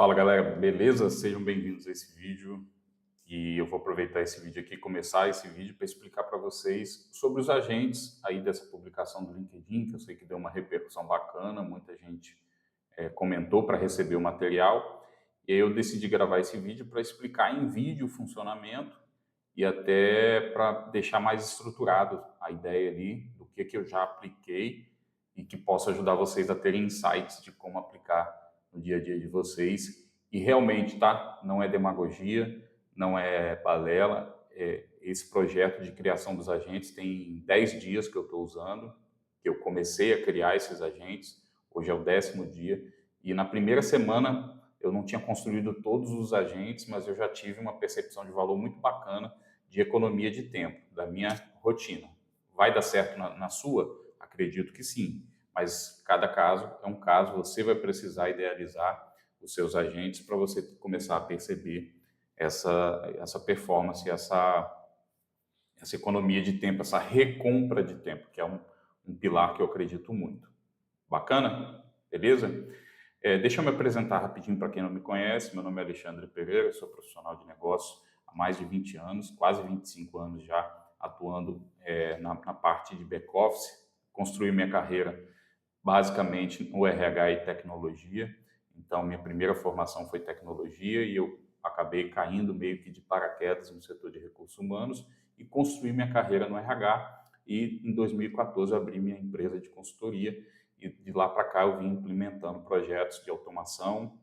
Fala galera, beleza? Sejam bem-vindos a esse vídeo e eu vou aproveitar esse vídeo aqui, começar esse vídeo para explicar para vocês sobre os agentes aí dessa publicação do LinkedIn, que eu sei que deu uma repercussão bacana, muita gente comentou para receber o material, e aí eu decidi gravar esse vídeo para explicar em vídeo o funcionamento e até para deixar mais estruturado a ideia ali do que eu já apliquei e que possa ajudar vocês a terem insights de como aplicar no dia a dia de vocês. E realmente, tá? Não é demagogia, não é balela. Esse projeto de criação dos agentes tem 10 dias que eu estou usando, que eu comecei a criar esses agentes. Hoje é o 10º dia. E na primeira semana eu não tinha construído todos os agentes, mas eu já tive uma percepção de valor muito bacana de economia de tempo, da minha rotina. Vai dar certo na sua? Acredito que sim, mas cada caso é um caso, você vai precisar idealizar os seus agentes para você começar a perceber essa performance, essa economia de tempo, essa recompra de tempo, que é um pilar que eu acredito muito. Bacana? Beleza? Deixa eu me apresentar rapidinho para quem não me conhece. Meu nome é Alexandre Pereira, sou profissional de negócio há mais de 20 anos, quase 25 anos já atuando na parte de back-office. Construí minha carreira basicamente no RH e tecnologia. Então, minha primeira formação foi tecnologia e eu acabei caindo meio que de paraquedas no setor de recursos humanos e construí minha carreira no RH. E em 2014 eu abri minha empresa de consultoria e de lá para cá eu vim implementando projetos de automação,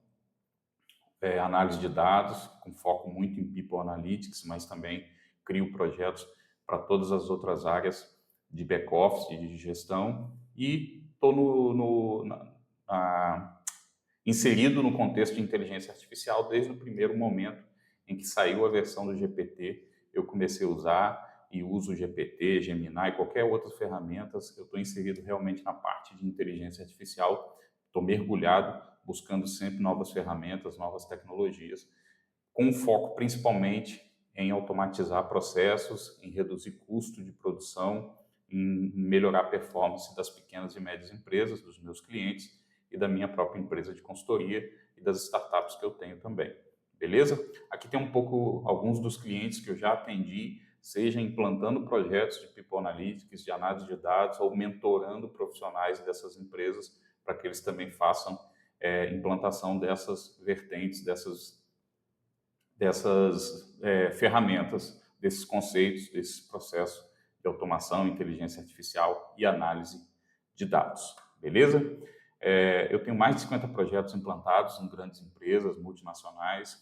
análise de dados, com foco muito em People Analytics, mas também crio projetos para todas as outras áreas de back-office, de gestão, e estou inserido no contexto de inteligência artificial desde o primeiro momento em que saiu a versão do GPT. Eu comecei a usar e uso o GPT, Gemini, qualquer outras ferramentas. Eu estou inserido realmente na parte de inteligência artificial, estou mergulhado, buscando sempre novas ferramentas, novas tecnologias, com foco principalmente em automatizar processos, em reduzir custo de produção, em melhorar a performance das pequenas e médias empresas, dos meus clientes e da minha própria empresa de consultoria e das startups que eu tenho também. Beleza? Aqui tem alguns dos clientes que eu já atendi, seja implantando projetos de People Analytics, de análise de dados, ou mentorando profissionais dessas empresas para que eles também façam implantação dessas vertentes, dessas ferramentas, desses conceitos, desses processos de automação, inteligência artificial e análise de dados. Beleza? Eu tenho mais de 50 projetos implantados em grandes empresas multinacionais,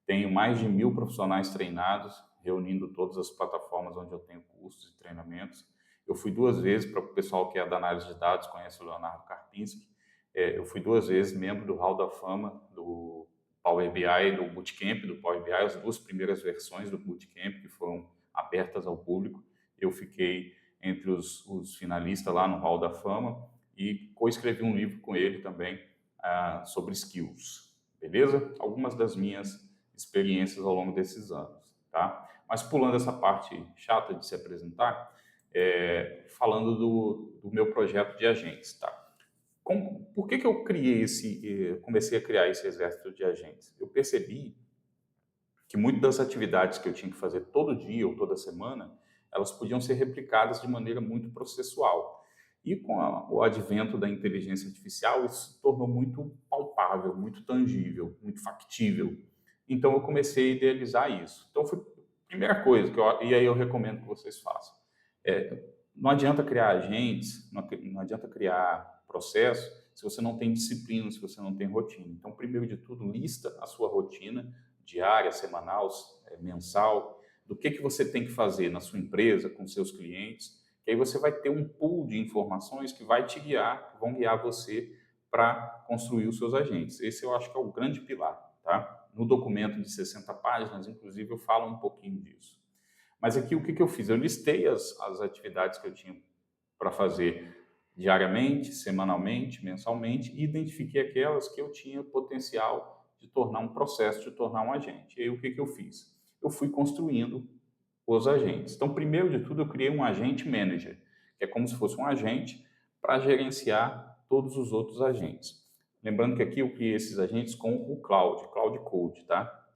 tenho mais de 1.000 profissionais treinados, reunindo todas as plataformas onde eu tenho cursos e treinamentos. Eu fui 2 vezes, para o pessoal que é da análise de dados, conhece o Leonardo Karpinski, eu fui 2 vezes membro do Hall da Fama do Power BI, do Bootcamp do Power BI, as 2 primeiras versões do Bootcamp que foram abertas ao público. Eu fiquei entre os finalistas lá no Hall da Fama e co-escrevi um livro com ele também sobre skills, beleza? Algumas das minhas experiências ao longo desses anos, tá? Mas pulando essa parte chata de se apresentar, falando do meu projeto de agentes, tá? Por que eu comecei a criar esse exército de agentes? Eu percebi que muitas das atividades que eu tinha que fazer todo dia ou toda semana, elas podiam ser replicadas de maneira muito processual. E com o advento da inteligência artificial, isso se tornou muito palpável, muito tangível, muito factível. Então eu comecei a idealizar isso. Então foi a primeira coisa e aí eu recomendo que vocês façam. Não adianta criar agentes, não adianta criar processo se você não tem disciplina, se você não tem rotina. Então, primeiro de tudo, lista a sua rotina diária, semanal, mensal, do que você tem que fazer na sua empresa, com seus clientes, que aí você vai ter um pool de informações que vai te guiar, que vão guiar você para construir os seus agentes. Esse eu acho que é o grande pilar, tá? No documento de 60 páginas, inclusive, eu falo um pouquinho disso. Mas aqui o que eu fiz? Eu listei as atividades que eu tinha para fazer diariamente, semanalmente, mensalmente e identifiquei aquelas que eu tinha potencial de tornar um processo, de tornar um agente. E aí o que eu fiz? Eu fui construindo os agentes. Então, primeiro de tudo, eu criei um agente manager, que é como se fosse um agente para gerenciar todos os outros agentes. Lembrando que aqui eu criei esses agentes com o Cloud Code, tá?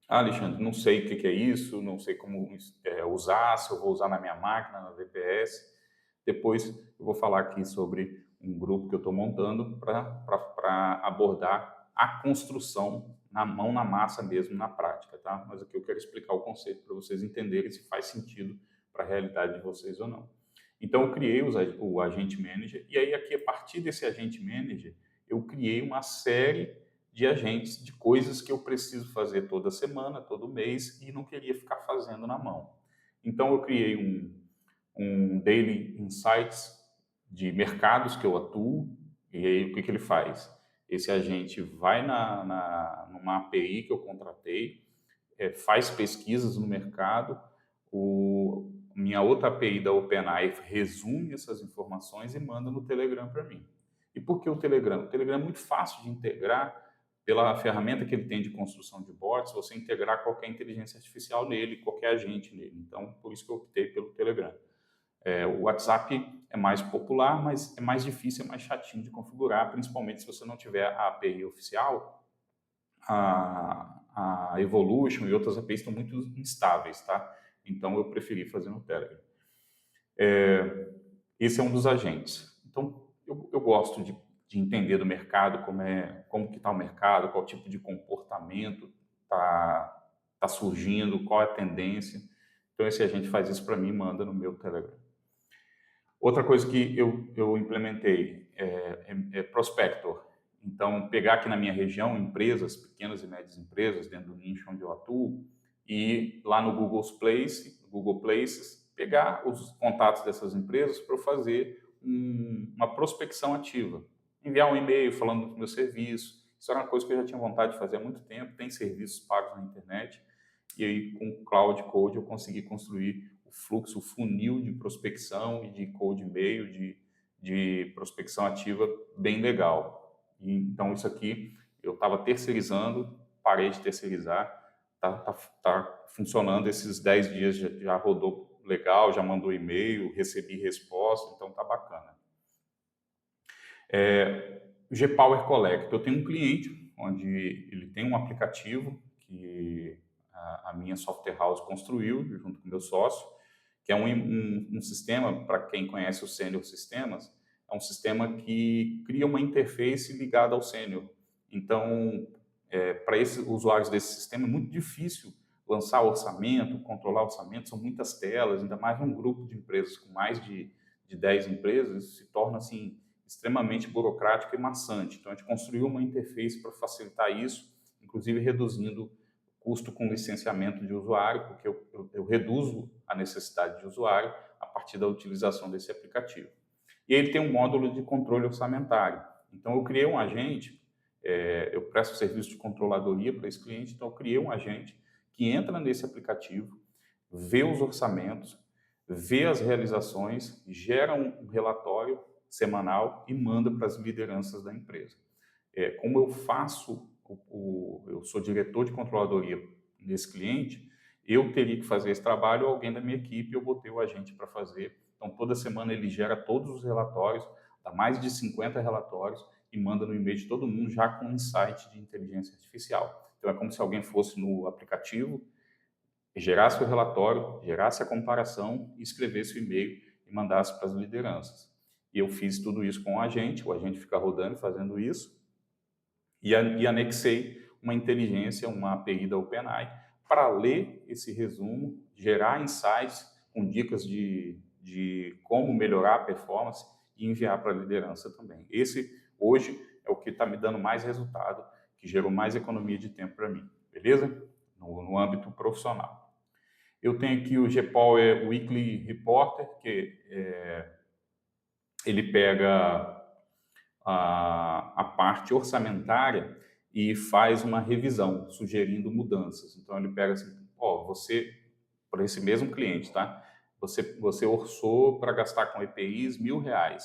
Ah, Alexandre, não sei o que é isso, não sei como usar, se eu vou usar na minha máquina, na VPS. Depois eu vou falar aqui sobre um grupo que eu estou montando para abordar a construção na mão, na massa mesmo, na prática, tá? Mas aqui eu quero explicar o conceito para vocês entenderem se faz sentido para a realidade de vocês ou não. Então eu criei o Agente Manager e aí aqui a partir desse Agente Manager eu criei uma série de agentes, de coisas que eu preciso fazer toda semana, todo mês, e não queria ficar fazendo na mão. Então, eu criei um Daily Insights de mercados que eu atuo, e aí o que ele faz? Esse agente vai numa API que eu contratei, faz pesquisas no mercado, minha outra API da OpenAI resume essas informações e manda no Telegram para mim. E por que o Telegram? O Telegram é muito fácil de integrar pela ferramenta que ele tem de construção de bots, você integrar qualquer inteligência artificial nele, qualquer agente nele. Então, por isso que eu optei pelo Telegram. O WhatsApp é mais popular, mas é mais difícil, é mais chatinho de configurar, principalmente se você não tiver a API oficial. A Evolution e outras APIs estão muito instáveis, tá? Então, eu preferi fazer no Telegram. Esse é um dos agentes. Então, eu gosto de entender do mercado, como que está o mercado, qual tipo de comportamento está surgindo, qual é a tendência. Então, esse agente faz isso para mim e manda no meu Telegram. Outra coisa que eu implementei é Prospector. Então, pegar aqui na minha região empresas, pequenas e médias empresas, dentro do nicho onde eu atuo, e lá no Google Places, pegar os contatos dessas empresas para eu fazer uma prospecção ativa. Enviar um e-mail falando do meu serviço. Isso era uma coisa que eu já tinha vontade de fazer há muito tempo. Tem serviços pagos na internet. E aí, com o Cloud Code, eu consegui construir o fluxo, o funil de prospecção e de cold e-mail, de prospecção ativa bem legal. E, então, isso aqui eu estava terceirizando, parei de terceirizar, tá funcionando. Esses 10 dias já rodou legal, já mandou e-mail, recebi resposta, então tá bacana. O G-Power Collect, eu tenho um cliente onde ele tem um aplicativo que a minha software house construiu junto com o meu sócio, que é um sistema, para quem conhece o Senior Sistemas, é um sistema que cria uma interface ligada ao Senior. Então, para esses usuários desse sistema é muito difícil lançar orçamento, controlar orçamento, são muitas telas, ainda mais num grupo de empresas com mais de 10 empresas, isso se torna assim extremamente burocrático e maçante. Então, a gente construiu uma interface para facilitar isso, inclusive reduzindo o custo com licenciamento de usuário, porque eu reduzo a necessidade de usuário a partir da utilização desse aplicativo. E ele tem um módulo de controle orçamentário. Então, eu criei um agente, eu presto serviço de controladoria para esse cliente, então eu criei um agente que entra nesse aplicativo, vê os orçamentos, vê as realizações, gera um relatório semanal e manda para as lideranças da empresa. Como eu faço, eu sou diretor de controladoria nesse cliente, eu teria que fazer esse trabalho, alguém da minha equipe, eu botei o agente para fazer. Então, toda semana ele gera todos os relatórios, dá mais de 50 relatórios e manda no e-mail de todo mundo já com insight de inteligência artificial. Então, é como se alguém fosse no aplicativo, gerasse o relatório, gerasse a comparação, escrevesse o e-mail e mandasse para as lideranças. E eu fiz tudo isso com o agente fica rodando fazendo isso, e anexei uma inteligência, uma API da OpenAI, para ler esse resumo, gerar insights com dicas de como melhorar a performance e enviar para a liderança também. Esse, hoje, é o que está me dando mais resultado, que gerou mais economia de tempo para mim, beleza? No âmbito profissional. Eu tenho aqui o G-Power Weekly Reporter, que ele pega a parte orçamentária e faz uma revisão, sugerindo mudanças. Então, ele pega assim, você, para esse mesmo cliente, tá? Você orçou para gastar com EPIs R$1.000.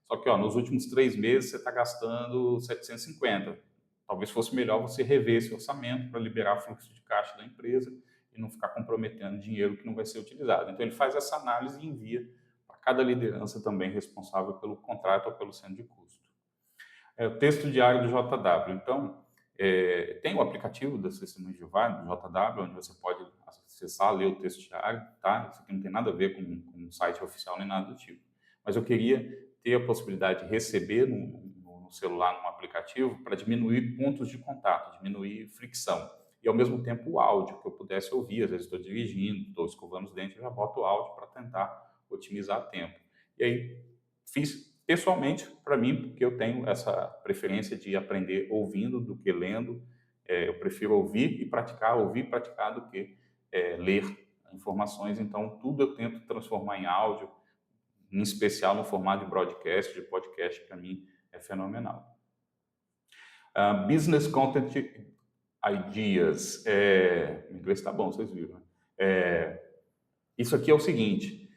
Só que, nos últimos 3 meses, você está gastando 750. Talvez fosse melhor você rever esse orçamento para liberar fluxo de caixa da empresa e não ficar comprometendo dinheiro que não vai ser utilizado. Então, ele faz essa análise e envia para cada liderança também responsável pelo contrato ou pelo centro de custo. É o texto diário do JW. Então, tem o aplicativo das Testemunhas de Jeová, do JW, onde você pode acessar, ler o texto diário, tá? Isso aqui não tem nada a ver com um site oficial nem nada do tipo. Mas eu queria ter a possibilidade de receber no celular, num aplicativo, para diminuir pontos de contato, diminuir fricção. E, ao mesmo tempo, o áudio, que eu pudesse ouvir. Às vezes estou dirigindo, estou escovando os dentes, eu já boto o áudio para tentar otimizar tempo. E aí, fiz pessoalmente para mim, porque eu tenho essa preferência de aprender ouvindo do que lendo. Eu prefiro ouvir e praticar do que ler informações. Então, tudo eu tento transformar em áudio, em especial no formato de broadcast, de podcast, para mim é fenomenal. Business Content Ideas. O inglês está bom, vocês viram, né? Isso aqui é o seguinte: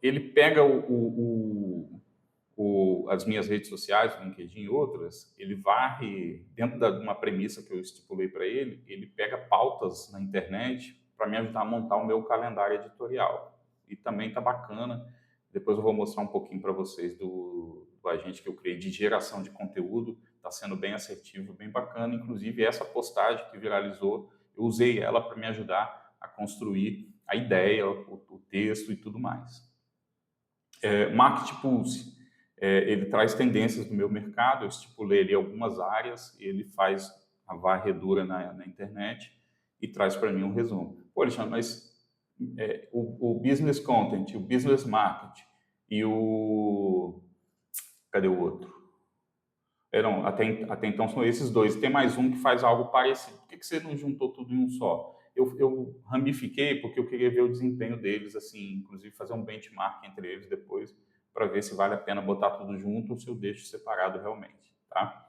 ele pega as minhas redes sociais, o LinkedIn e outras, ele varre, dentro de uma premissa que eu estipulei para ele, ele pega pautas na internet para me ajudar a montar o meu calendário editorial. E também está bacana, depois eu vou mostrar um pouquinho para vocês do agente que eu criei de geração de conteúdo, está sendo bem assertivo, bem bacana. Inclusive, essa postagem que viralizou, eu usei ela para me ajudar a construir a ideia, o texto e tudo mais. Market Pulse, ele traz tendências do meu mercado, eu estipulei ali algumas áreas, ele faz a varredura na internet e traz para mim um resumo. Pô, Alexandre, mas o Business Content, o Business Market e o... Cadê o outro? Não, até então são esses dois. Tem mais um que faz algo parecido. Por que você não juntou tudo em um só? Eu ramifiquei porque eu queria ver o desempenho deles, assim, inclusive fazer um benchmark entre eles depois, para ver se vale a pena botar tudo junto ou se eu deixo separado realmente, tá?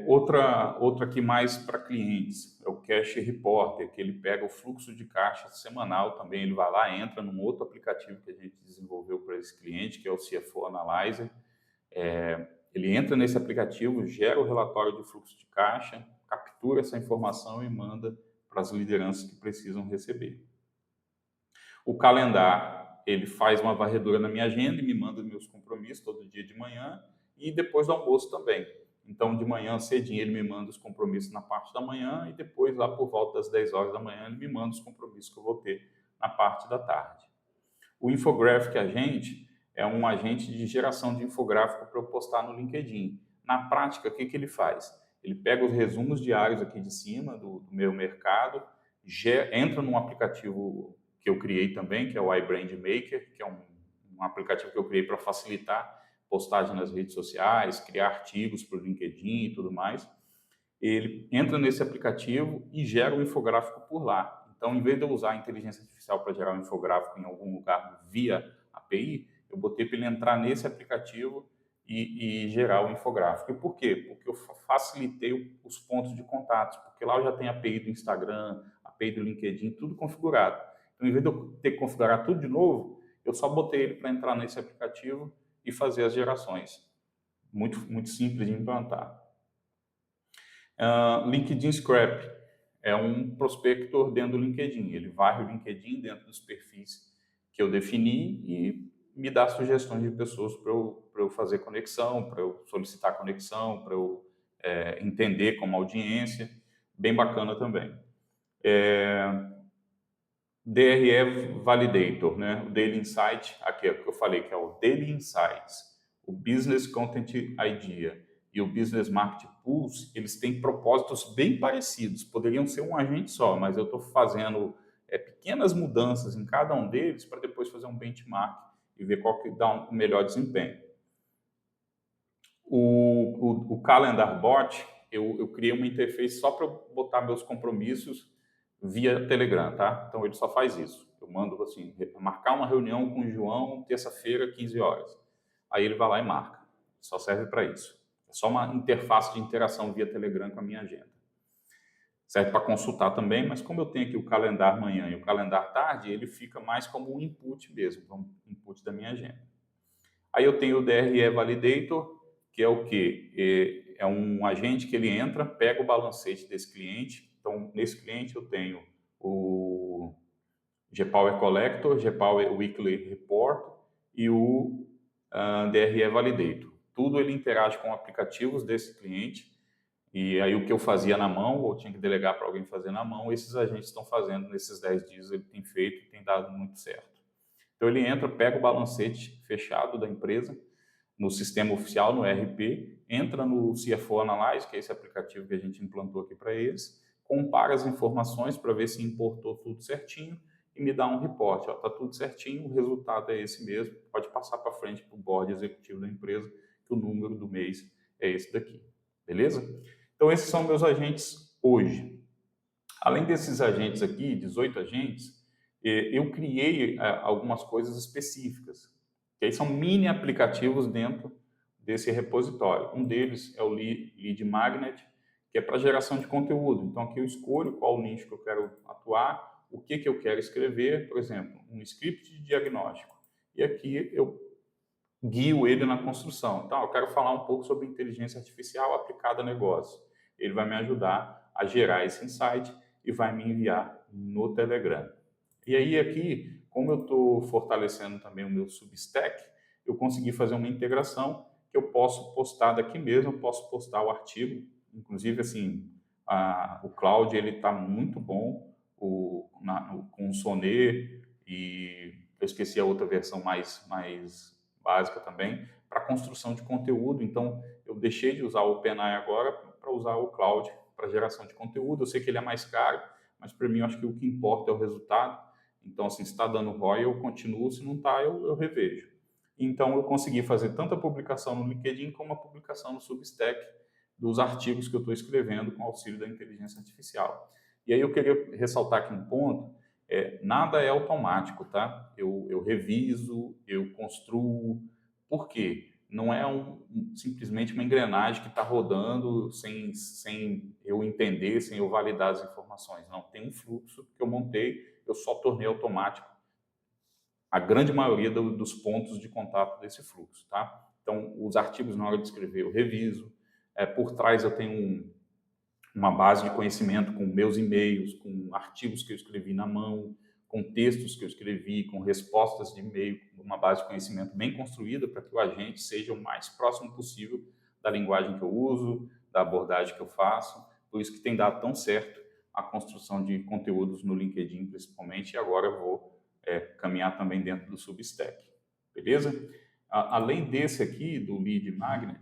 Outra aqui mais para clientes, é o Cash Reporter, que ele pega o fluxo de caixa semanal também, ele vai lá, entra num outro aplicativo que a gente desenvolveu para esse cliente, que é o CFO Analyzer. Ele entra nesse aplicativo, gera o relatório de fluxo de caixa, captura essa informação e manda para as lideranças que precisam receber. O calendário, ele faz uma varredura na minha agenda e me manda meus compromissos todo dia de manhã e depois do almoço também. Então, de manhã cedinho, ele me manda os compromissos na parte da manhã e depois, lá por volta das 10 horas da manhã, ele me manda os compromissos que eu vou ter na parte da tarde. O Infographic Agente é um agente de geração de infográfico para eu postar no LinkedIn. Na prática, o que ele faz? Ele pega os resumos diários aqui de cima do meu mercado, entra num aplicativo que eu criei também, que é o iBrand Maker, que é um aplicativo que eu criei para facilitar postagem nas redes sociais, criar artigos para o LinkedIn e tudo mais. Ele entra nesse aplicativo e gera um infográfico por lá. Então, em vez de eu usar a inteligência artificial para gerar um infográfico em algum lugar via API, eu botei para ele entrar nesse aplicativo e gerar o infográfico. E por quê? Porque eu facilitei os pontos de contato, porque lá eu já tenho a API do Instagram, a API do LinkedIn, tudo configurado. Então, em vez de eu ter que configurar tudo de novo, eu só botei ele para entrar nesse aplicativo e fazer as gerações. Muito, muito simples de implantar. LinkedIn Scrap é um prospector dentro do LinkedIn. Ele varre o LinkedIn dentro dos perfis que eu defini e me dá sugestões de pessoas para eu fazer conexão, para eu solicitar conexão, para eu entender como audiência. Bem bacana também. DRE Validator, né? O Daily Insight, aqui é o que eu falei, que é o Daily Insights, o Business Content Idea e o Business Market Pulse, eles têm propósitos bem parecidos, poderiam ser um agente só, mas eu estou fazendo pequenas mudanças em cada um deles para depois fazer um benchmark e ver qual que dá um melhor desempenho. O Calendar Bot, eu criei uma interface só para botar meus compromissos via Telegram, tá? Então ele só faz isso. Eu mando assim, marcar uma reunião com o João terça-feira, 15 horas. Aí ele vai lá e marca. Só serve para isso. É só uma interface de interação via Telegram com a minha agenda. Serve para consultar também, mas como eu tenho aqui o calendário manhã e o calendário tarde, ele fica mais como um input mesmo, como um input da minha agenda. Aí eu tenho o DRE Validator, que é o quê? É um agente que ele entra, pega o balancete desse cliente. Então, nesse cliente eu tenho o GPower Collector, GPower Weekly Report e o DRE Validator. tudo ele interage com aplicativos desse cliente, e aí o que eu fazia na mão, ou tinha que delegar para alguém fazer na mão, esses agentes estão fazendo nesses 10 dias, ele tem feito e tem dado muito certo. Então ele entra, pega o balancete fechado da empresa, no sistema oficial, no ERP, entra no CFO Analyze, que é esse aplicativo que a gente implantou aqui para eles, compara as informações para ver se importou tudo certinho e me dá um reporte. Está tudo certinho, o resultado é esse mesmo, pode passar para frente para o board executivo da empresa, que o número do mês é esse daqui. Beleza? Então esses são meus agentes hoje. Além desses agentes aqui, 18 agentes, eu criei algumas coisas específicas, que aí são mini aplicativos dentro desse repositório. Um deles é o Lead Magnet, que é para geração de conteúdo. Então aqui eu escolho qual nicho que eu quero atuar, o que eu quero escrever, por exemplo, um script de diagnóstico. E aqui eu guio ele na construção. Então, eu quero falar um pouco sobre inteligência artificial aplicada a negócio. Ele vai me ajudar a gerar esse insight e vai me enviar no Telegram. E aí aqui, como eu estou fortalecendo também o meu Substack, eu consegui fazer uma integração que eu posso postar daqui mesmo, eu posso postar o artigo, inclusive assim, o Cloud ele está muito bom, com o Sonnet, e eu esqueci a outra versão mais básica também, para construção de conteúdo. Então eu deixei de usar o OpenAI agora para usar o Cloud para geração de conteúdo. Eu sei que ele é mais caro, mas para mim eu acho que o que importa é o resultado. Então, assim, se está dando ROI, eu continuo, se não está, eu revejo. Então, eu consegui fazer tanto a publicação no LinkedIn como a publicação no Substack dos artigos que eu estou escrevendo com auxílio da inteligência artificial. E aí eu queria ressaltar aqui um ponto, nada é automático, tá? Eu reviso, eu construo. Por quê? Não é simplesmente uma engrenagem que está rodando sem eu entender, sem eu validar as informações. Não, tem um fluxo que eu montei, eu só tornei automático a grande maioria dos pontos de contato desse fluxo, tá? Então, os artigos, na hora de escrever, eu reviso. Por trás, eu tenho uma base de conhecimento com meus e-mails, com artigos que eu escrevi na mão, com textos que eu escrevi, com respostas de e-mail, uma base de conhecimento bem construída para que o agente seja o mais próximo possível da linguagem que eu uso, da abordagem que eu faço. Por isso que tem dado tão certo a construção de conteúdos no LinkedIn, principalmente, e agora eu vou caminhar também dentro do Substack. Beleza? Além desse aqui, do Lead Magnet,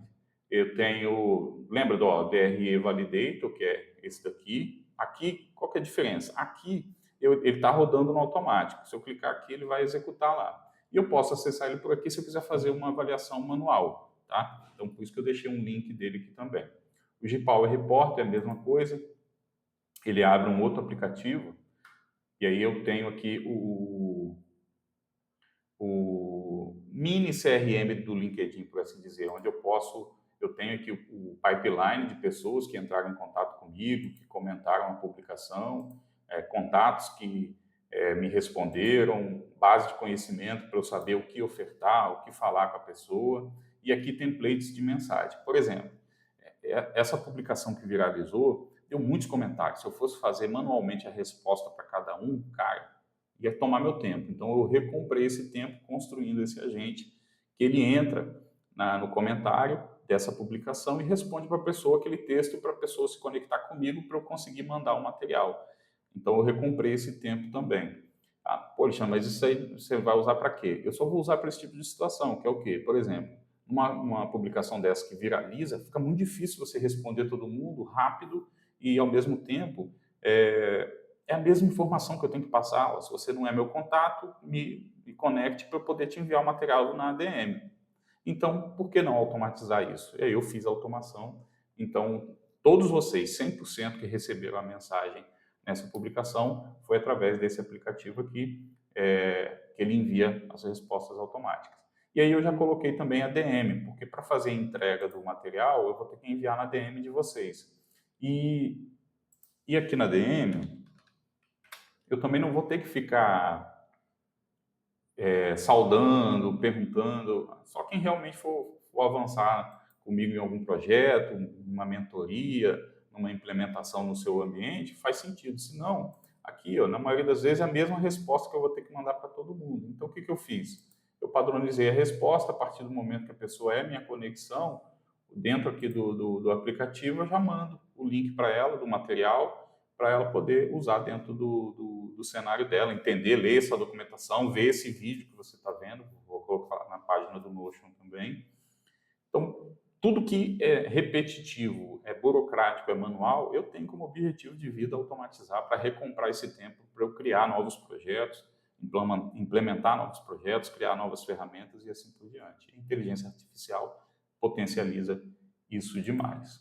eu tenho, lembra do DRE Validator, que é esse daqui. Aqui, qual que é a diferença? Aqui, ele está rodando no automático. Se eu clicar aqui, ele vai executar lá. E eu posso acessar ele por aqui se eu quiser fazer uma avaliação manual, tá? Então, por isso que eu deixei um link dele aqui também. O G-Power Report é a mesma coisa. Ele abre um outro aplicativo. E aí eu tenho aqui o mini CRM do LinkedIn, por assim dizer, onde eu tenho aqui o pipeline de pessoas que entraram em contato comigo, que comentaram a publicação, contatos que me responderam, base de conhecimento para eu saber o que ofertar, o que falar com a pessoa, e aqui templates de mensagem. Por exemplo, essa publicação que viralizou deu muitos comentários. Se eu fosse fazer manualmente a resposta para cada um, cara, ia tomar meu tempo. Então, eu recomprei esse tempo construindo esse agente, que ele entra no comentário dessa publicação e responde para a pessoa aquele texto para a pessoa se conectar comigo para eu conseguir mandar o material. Então, eu recomprei esse tempo também. Poxa, mas isso aí você vai usar para quê? Eu só vou usar para esse tipo de situação, que é o quê? Por exemplo, uma publicação dessa que viraliza, fica muito difícil você responder todo mundo rápido e, ao mesmo tempo, é a mesma informação que eu tenho que passar. Se você não é meu contato, me conecte para eu poder te enviar o material na ADM. Então, por que não automatizar isso? E aí eu fiz a automação. Então, todos vocês, 100% que receberam a mensagem nessa publicação, foi através desse aplicativo aqui, que ele envia as respostas automáticas. E aí eu já coloquei também a DM, porque para fazer a entrega do material, eu vou ter que enviar na DM de vocês. E aqui na DM, eu também não vou ter que ficar saudando, perguntando. Só quem realmente for avançar comigo em algum projeto, numa mentoria, numa implementação no seu ambiente, faz sentido. Se não, aqui, na maioria das vezes, é a mesma resposta que eu vou ter que mandar para todo mundo. Então, o que eu fiz? eu padronizei a resposta. A partir do momento que a pessoa é minha conexão, dentro aqui do aplicativo, eu já mando o link para ela, do material, para ela poder usar dentro do cenário dela, entender, ler essa documentação, ver esse vídeo que você está vendo, vou colocar na página do Notion também. Então, tudo que é repetitivo, é burocrático, é manual, eu tenho como objetivo de vida automatizar para recomprar esse tempo, para eu criar novos projetos, implementar novos projetos, criar novas ferramentas e assim por diante. A inteligência artificial potencializa isso demais.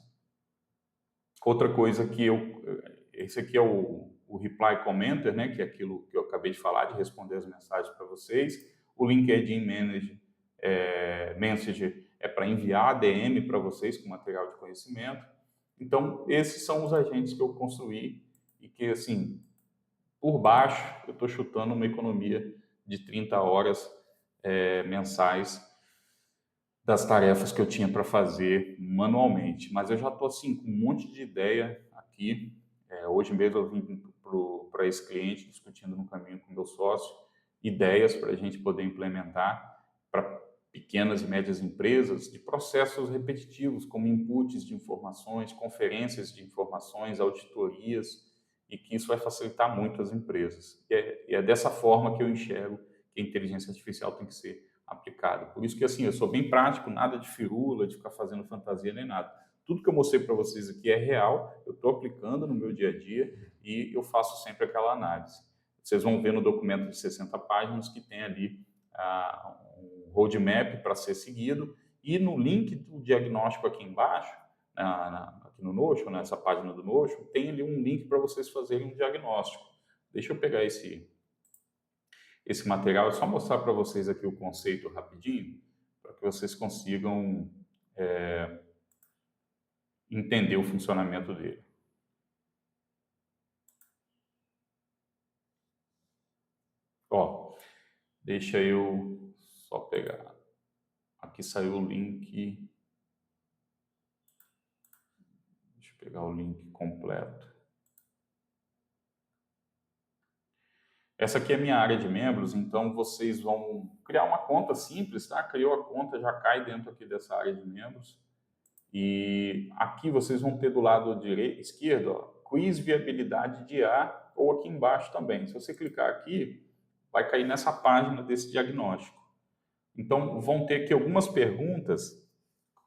Outra coisa que esse aqui é o Reply Commenter, né, que é aquilo que eu acabei de falar, de responder as mensagens para vocês. O LinkedIn Messenger é para enviar ADM para vocês com material de conhecimento. Então, esses são os agentes que eu construí e que, assim, por baixo, eu estou chutando uma economia de 30 horas mensais das tarefas que eu tinha para fazer manualmente. Mas eu já estou assim, com um monte de ideia aqui. Hoje mesmo eu vim para esse cliente, discutindo no caminho com o meu sócio, ideias para a gente poder implementar para pequenas e médias empresas, de processos repetitivos, como inputs de informações, conferências de informações, auditorias, e que isso vai facilitar muito as empresas. E é dessa forma que eu enxergo que a inteligência artificial tem que ser aplicada. Por isso que, assim, eu sou bem prático, nada de firula, de ficar fazendo fantasia nem nada. Tudo que eu mostrei para vocês aqui é real, eu estou aplicando no meu dia a dia e eu faço sempre aquela análise. Vocês vão ver no documento de 60 páginas que tem ali um roadmap para ser seguido, e no link do diagnóstico aqui embaixo, aqui no Notion, nessa página do Notion, tem ali um link para vocês fazerem um diagnóstico. Deixa eu pegar esse material, é só mostrar para vocês aqui o conceito rapidinho, para que vocês consigam entender o funcionamento dele. Ó, deixa eu só pegar. Aqui saiu o link. Deixa eu pegar o link completo. Essa aqui é a minha área de membros, então vocês vão criar uma conta simples, tá? Criou a conta, já cai dentro aqui dessa área de membros. E aqui vocês vão ter do lado esquerdo, ó, quiz viabilidade de IA, ou aqui embaixo também. Se você clicar aqui, vai cair nessa página desse diagnóstico. Então, vão ter aqui algumas perguntas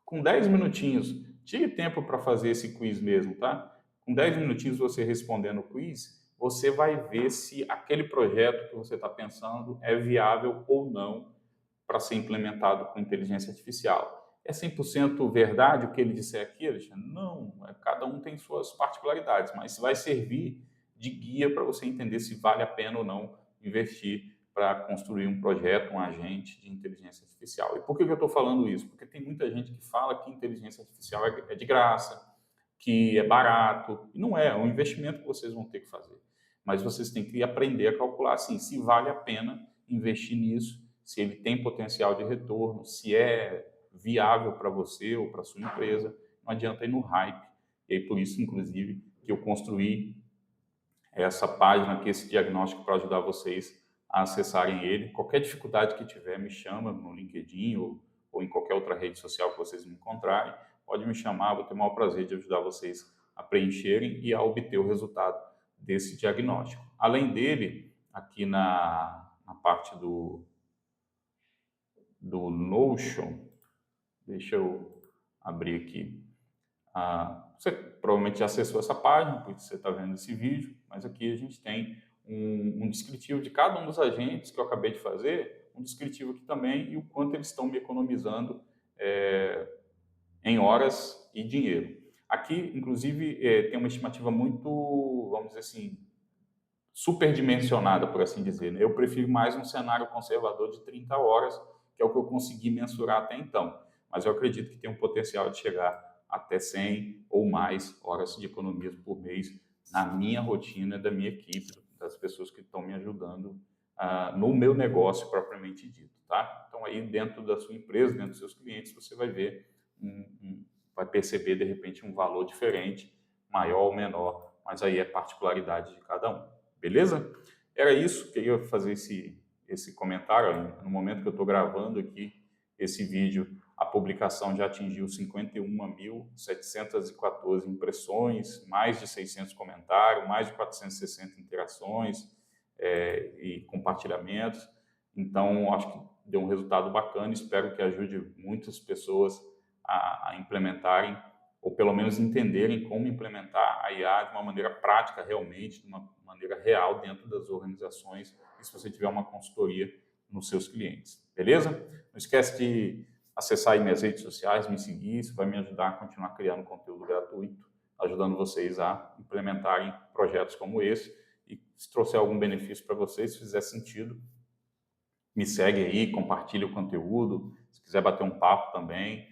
com 10 minutinhos. Tire tempo para fazer esse quiz mesmo, tá? Com 10 minutinhos você respondendo o quiz, você vai ver se aquele projeto que você está pensando é viável ou não para ser implementado com inteligência artificial. É 100% verdade o que ele disser aqui, Alexandre? Não, cada um tem suas particularidades, mas vai servir de guia para você entender se vale a pena ou não investir para construir um projeto, um agente de inteligência artificial. E por que eu estou falando isso? Porque tem muita gente que fala que inteligência artificial é de graça, que é barato, e não é, é um investimento que vocês vão ter que fazer. Mas vocês têm que aprender a calcular, assim, se vale a pena investir nisso, se ele tem potencial de retorno, se é viável para você ou para sua empresa. Não adianta ir no hype. E aí, por isso, inclusive, que eu construí essa página aqui, esse diagnóstico, para ajudar vocês a acessarem ele. Qualquer dificuldade que tiver, me chama no LinkedIn ou em qualquer outra rede social que vocês me encontrarem. Pode me chamar, vou ter o maior prazer de ajudar vocês a preencherem e a obter o resultado desse diagnóstico. Além dele, aqui na parte do Notion, deixa eu abrir aqui. Você provavelmente já acessou essa página, porque você está vendo esse vídeo, mas aqui a gente tem um descritivo de cada um dos agentes que eu acabei de fazer, um descritivo aqui também e o quanto eles estão me economizando em horas e dinheiro. Aqui, inclusive, tem uma estimativa muito, vamos dizer assim, superdimensionada, por assim dizer, né? Eu prefiro mais um cenário conservador de 30 horas, que é o que eu consegui mensurar até então. Mas eu acredito que tem um potencial de chegar até 100 ou mais horas de economias por mês na minha rotina, da minha equipe, das pessoas que estão me ajudando no meu negócio propriamente dito, tá? Então, aí dentro da sua empresa, dentro dos seus clientes, você vai ver, vai perceber, de repente, um valor diferente, maior ou menor, mas aí é particularidade de cada um. Beleza? Era isso, queria fazer esse esse comentário. No momento que eu estou gravando aqui esse vídeo, a publicação já atingiu 51.714 impressões, mais de 600 comentários, mais de 460 interações e compartilhamentos. Então, acho que deu um resultado bacana. Espero que ajude muitas pessoas a implementarem, ou pelo menos entenderem como implementar a IA de uma maneira prática, realmente, de uma maneira real dentro das organizações, e se você tiver uma consultoria nos seus clientes. Beleza? Não esquece de acessar aí minhas redes sociais, me seguir, isso vai me ajudar a continuar criando conteúdo gratuito, ajudando vocês a implementarem projetos como esse. E se trouxer algum benefício para vocês, se fizer sentido, me segue aí, compartilha o conteúdo. Se quiser bater um papo também,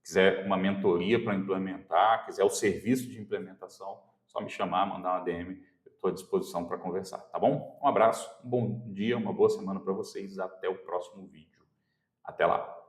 quiser uma mentoria para implementar, quiser o serviço de implementação, só me chamar, mandar uma DM, eu estou à disposição para conversar, tá bom? Um abraço, um bom dia, uma boa semana para vocês, até o próximo vídeo. Até lá!